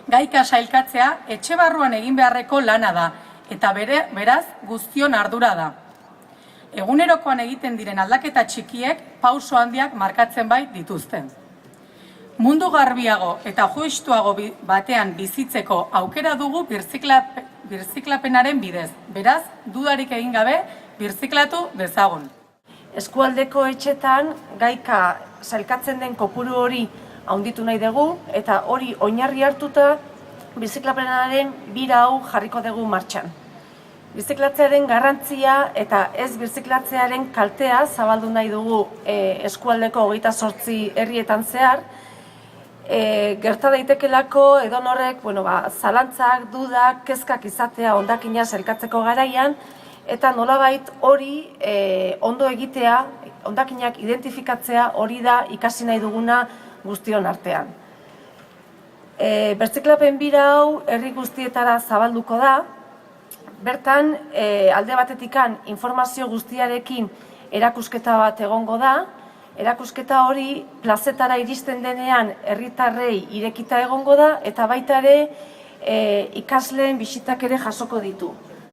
gaika sailkatzea etxe barruan egin beharreko lana da, eta beraz guztion ardura da. Egunerokoan egiten diren aldaketa txikiek pauso handiak markatzen bai dituzte. Mundu garbiago eta justuago batean bizitzeko aukera dugu birziklapenaren bidez. Beraz, dudarik egin gabe, birziklatu dezagun. Eskualdeko etxetan gaika sailkatzen den kopuru hori handitu nahi dugu eta hori oinarri hartuta birziklapenaren bira hau jarriko dugu martxan. Birziklatzearen garrantzia eta ez birziklatzearen kaltea zabaldu nahi dugu eskualdeko 28 herrietan zehar. Gerta daitekelako edonorrek zalantzak, dudak, kezkak izatea hondakina sailkatzeko garaian, eta nolabait hori ondo egitea, hondakinak identifikatzea hori da ikasi nahi duguna guztion artean. Birziklapen bira hau herri guztietara zabalduko da. Bertan, alde batetikan informazio guztiarekin erakusketa bat egongo da. Erakusketa hori plazetara iristen denean herritarrei irekita egongo da eta baita ere ikasleen bisitak ere jasoko ditu.